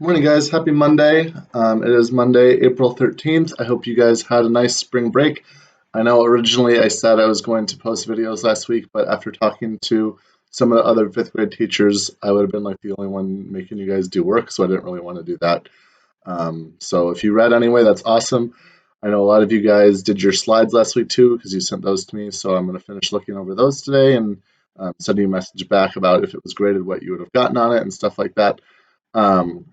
Morning, guys. Happy Monday. It is Monday, April 13th. I hope you guys had a nice spring break. I know originally I said I was going to post videos last week, but after talking to some of the other fifth grade teachers, I would have been like the only one making you guys do work, so I didn't really want to do that. So if you read anyway, that's awesome. I know a lot of you guys did your slides last week too, because you sent those to me, so I'm going to finish looking over those today and send you a message back about if it was graded, what you would have gotten on it, and stuff like that. Um,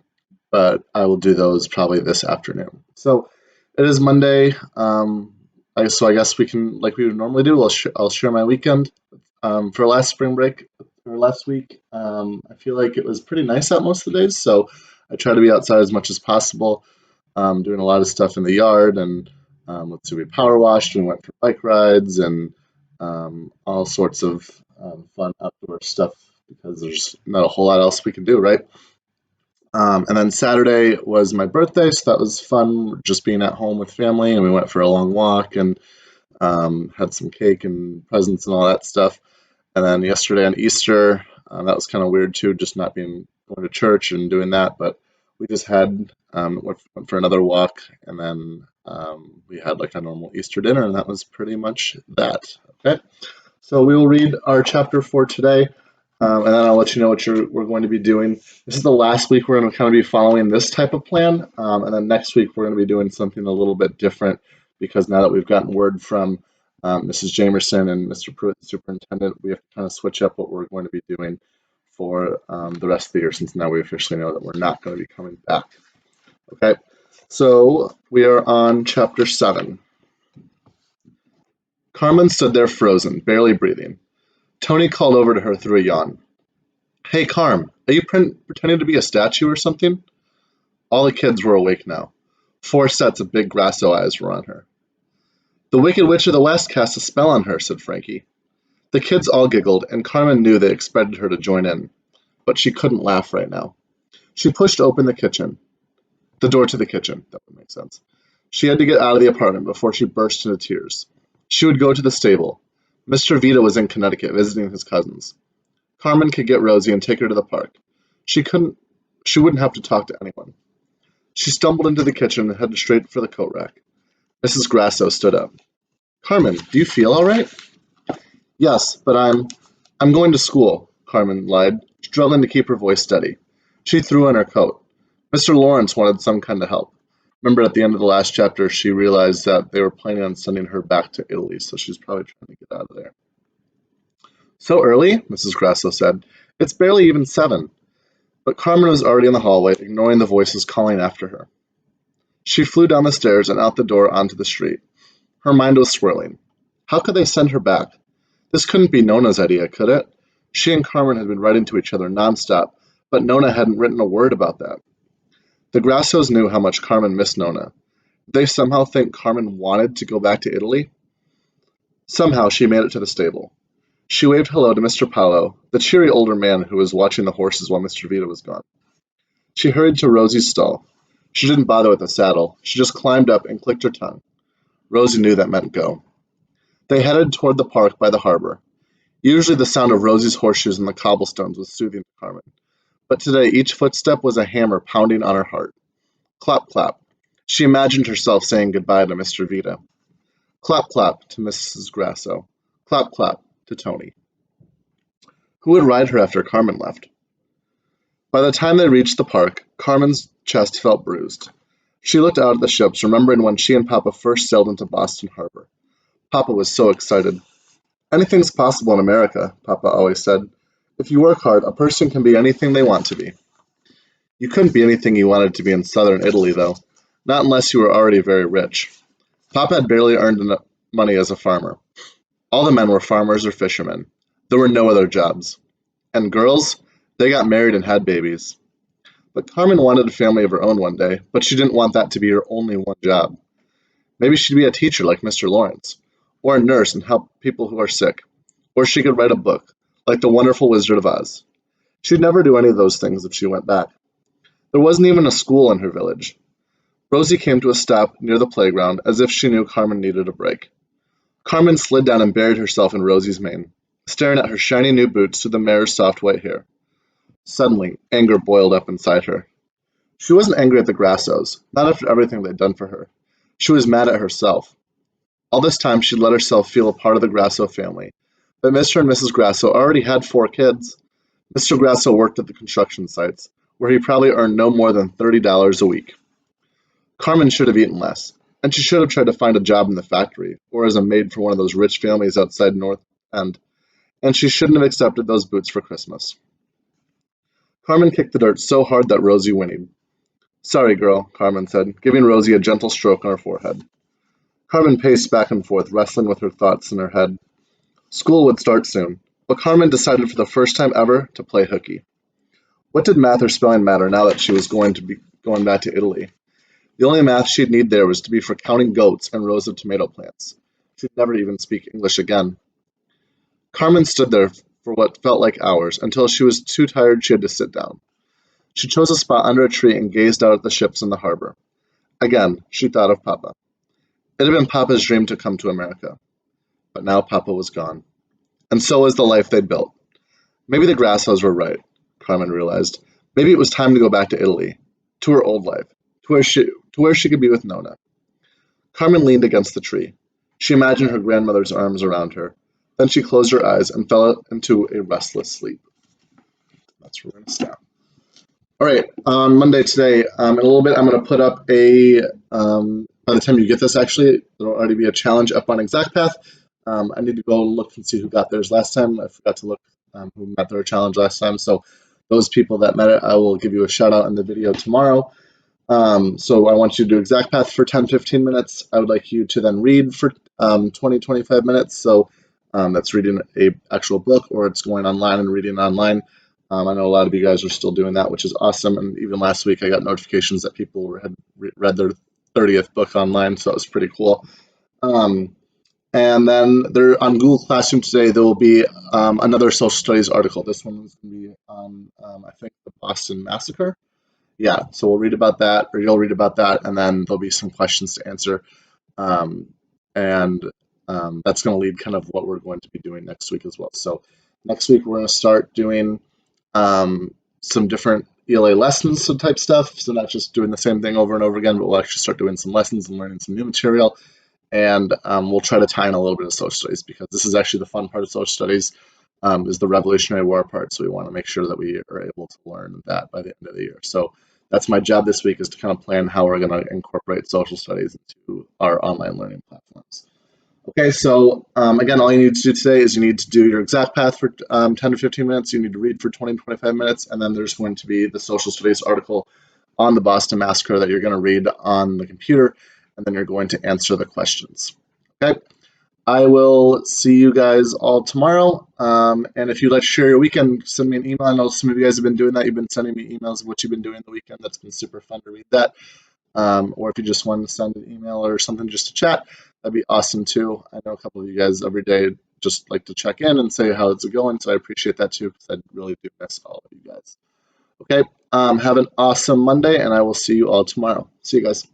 but I will do those probably this afternoon. So it is Monday. So I guess we can, like we would normally do, I'll share my weekend. For last spring break or last week, I feel like it was pretty nice out most of the days. So I try to be outside as much as possible, doing a lot of stuff in the yard. And we power washed and went for bike rides and all sorts of fun outdoor stuff because there's not a whole lot else we can do, right? And then Saturday was my birthday, so that was fun, just being at home with family, and we went for a long walk and had some cake and presents and all that stuff. And then yesterday on Easter, that was kind of weird too, just not being going to church and doing that. But we just had went for another walk, and then we had like a normal Easter dinner, and that was pretty much that. Okay, so we will read our chapter for today. And then I'll let you know what we're going to be doing. This is the last week we're going to kind of be following this type of plan. And then next week we're going to be doing something a little bit different because now that we've gotten word from Mrs. Jamerson and Mr. Pruitt, the superintendent, we have to kind of switch up what we're going to be doing for the rest of the year since now we officially know that we're not going to be coming back. Okay, so we are on chapter 7. Carmen stood there frozen, barely breathing. Tony called over to her through a yawn. Hey, Carm, are you pretending to be a statue or something? All the kids were awake now. 4 sets of big Grasso eyes were on her. The Wicked Witch of the West cast a spell on her, said Frankie. The kids all giggled, and Carmen knew they expected her to join in. But she couldn't laugh right now. She pushed open the door to the kitchen. That would make sense. She had to get out of the apartment before she burst into tears. She would go to the stable. Mr. Vito was in Connecticut visiting his cousins. Carmen could get Rosie and take her to the park. She wouldn't have to talk to anyone. She stumbled into the kitchen and headed straight for the coat rack. Mrs. Grasso stood up. Carmen, do you feel all right? Yes, but I'm going to school, Carmen lied, struggling to keep her voice steady. She threw on her coat. Mr. Lawrence wanted some kind of help. Remember at the end of the last chapter, she realized that they were planning on sending her back to Italy, so she's probably trying to get out of there. So early? Mrs. Grasso said. It's barely even 7. But Carmen was already in the hallway, ignoring the voices calling after her. She flew down the stairs and out the door onto the street. Her mind was swirling. How could they send her back? This couldn't be Nona's idea, could it? She and Carmen had been writing to each other nonstop, but Nona hadn't written a word about that. The Grassos knew how much Carmen missed Nona. Did they somehow think Carmen wanted to go back to Italy? Somehow she made it to the stable. She waved hello to Mr. Paolo, the cheery older man who was watching the horses while Mr. Vito was gone. She hurried to Rosie's stall. She didn't bother with the saddle. She just climbed up and clicked her tongue. Rosie knew that meant go. They headed toward the park by the harbor. Usually the sound of Rosie's horseshoes on the cobblestones was soothing to Carmen, but today each footstep was a hammer pounding on her heart. Clap, clap. She imagined herself saying goodbye to Mr. Vito. Clap, clap to Mrs. Grasso. Clap, clap to Tony. Who would ride her after Carmen left? By the time they reached the park, Carmen's chest felt bruised. She looked out at the ships, remembering when she and Papa first sailed into Boston Harbor. Papa was so excited. Anything's possible in America, Papa always said. If you work hard, a person can be anything they want to be. You couldn't be anything you wanted to be in southern Italy, though. Not unless you were already very rich. Papa had barely earned enough money as a farmer. All the men were farmers or fishermen. There were no other jobs. And girls? They got married and had babies. But Carmen wanted a family of her own one day, but she didn't want that to be her only one job. Maybe she'd be a teacher like Mr. Lawrence, or a nurse and help people who are sick, or she could write a book, like The Wonderful Wizard of Oz. She'd never do any of those things if she went back. There wasn't even a school in her village. Rosie came to a stop near the playground as if she knew Carmen needed a break. Carmen slid down and buried herself in Rosie's mane, staring at her shiny new boots through the mare's soft white hair. Suddenly, anger boiled up inside her. She wasn't angry at the Grassos, not after everything they'd done for her. She was mad at herself. All this time she'd let herself feel a part of the Grasso family. But Mr. and Mrs. Grasso already had 4 kids. Mr. Grasso worked at the construction sites, where he probably earned no more than $30 a week. Carmen should have eaten less, and she should have tried to find a job in the factory, or as a maid for one of those rich families outside North End, and she shouldn't have accepted those boots for Christmas. Carmen kicked the dirt so hard that Rosie whinnied. "Sorry, girl," Carmen said, giving Rosie a gentle stroke on her forehead. Carmen paced back and forth, wrestling with her thoughts in her head. School would start soon, but Carmen decided for the first time ever to play hooky. What did math or spelling matter now that she was going to be going back to Italy? The only math she'd need there was to be for counting goats and rows of tomato plants. She'd never even speak English again. Carmen stood there for what felt like hours, until she was too tired she had to sit down. She chose a spot under a tree and gazed out at the ships in the harbor. Again, she thought of Papa. It had been Papa's dream to come to America. But now Papa was gone. And so was the life they'd built. Maybe the Grassos were right, Carmen realized. Maybe it was time to go back to Italy, to her old life, to where she could be with Nona. Carmen leaned against the tree. She imagined her grandmother's arms around her. Then she closed her eyes and fell into a restless sleep. That's where we're going to stop. All right, on Monday today, in a little bit, I'm going to put up by the time you get this, actually, there'll already be a challenge up on ExactPath. I need to go look and see who got theirs last time. I forgot to look who met their challenge last time. So those people that met it, I will give you a shout out in the video tomorrow. So I want you to do ExactPath for 10-15 minutes. I would like you to then read for 20-25 minutes. So that's reading a actual book, or it's going online and reading online. I know a lot of you guys are still doing that, which is awesome. And even last week, I got notifications that people had read their 30th book online, so that was pretty cool. And then there on Google Classroom today, there will be another social studies article. This one is going to be on, I think, the Boston Massacre. Yeah, so we'll read about that, or you'll read about that, and then there'll be some questions to answer. And that's going to lead kind of what we're going to be doing next week as well. So next week, we're going to start doing some different ELA lessons type stuff. So not just doing the same thing over and over again, but we'll actually start doing some lessons and learning some new material. And we'll try to tie in a little bit of social studies, because this is actually the fun part of social studies, is the Revolutionary War part. So we want to make sure that we are able to learn that by the end of the year. So that's my job this week, is to kind of plan how we're going to incorporate social studies into our online learning platforms. Okay, so again, all you need to do today is you need to do your ExactPath for 10-15 minutes. You need to read for 20-25 minutes, and then there's going to be the social studies article on the Boston Massacre that you're going to read on the computer, and then you're going to answer the questions. Okay, I will see you guys all tomorrow. And if you'd like to share your weekend, send me an email. I know some of you guys have been doing that. You've been sending me emails of what you've been doing the weekend. That's been super fun to read that. Or if you just want to send an email or something just to chat, that'd be awesome too. I know a couple of you guys every day just like to check in and say how it's going, so I appreciate that too, because I really do miss all of you guys. Okay, have an awesome Monday, and I will see you all tomorrow. See you guys.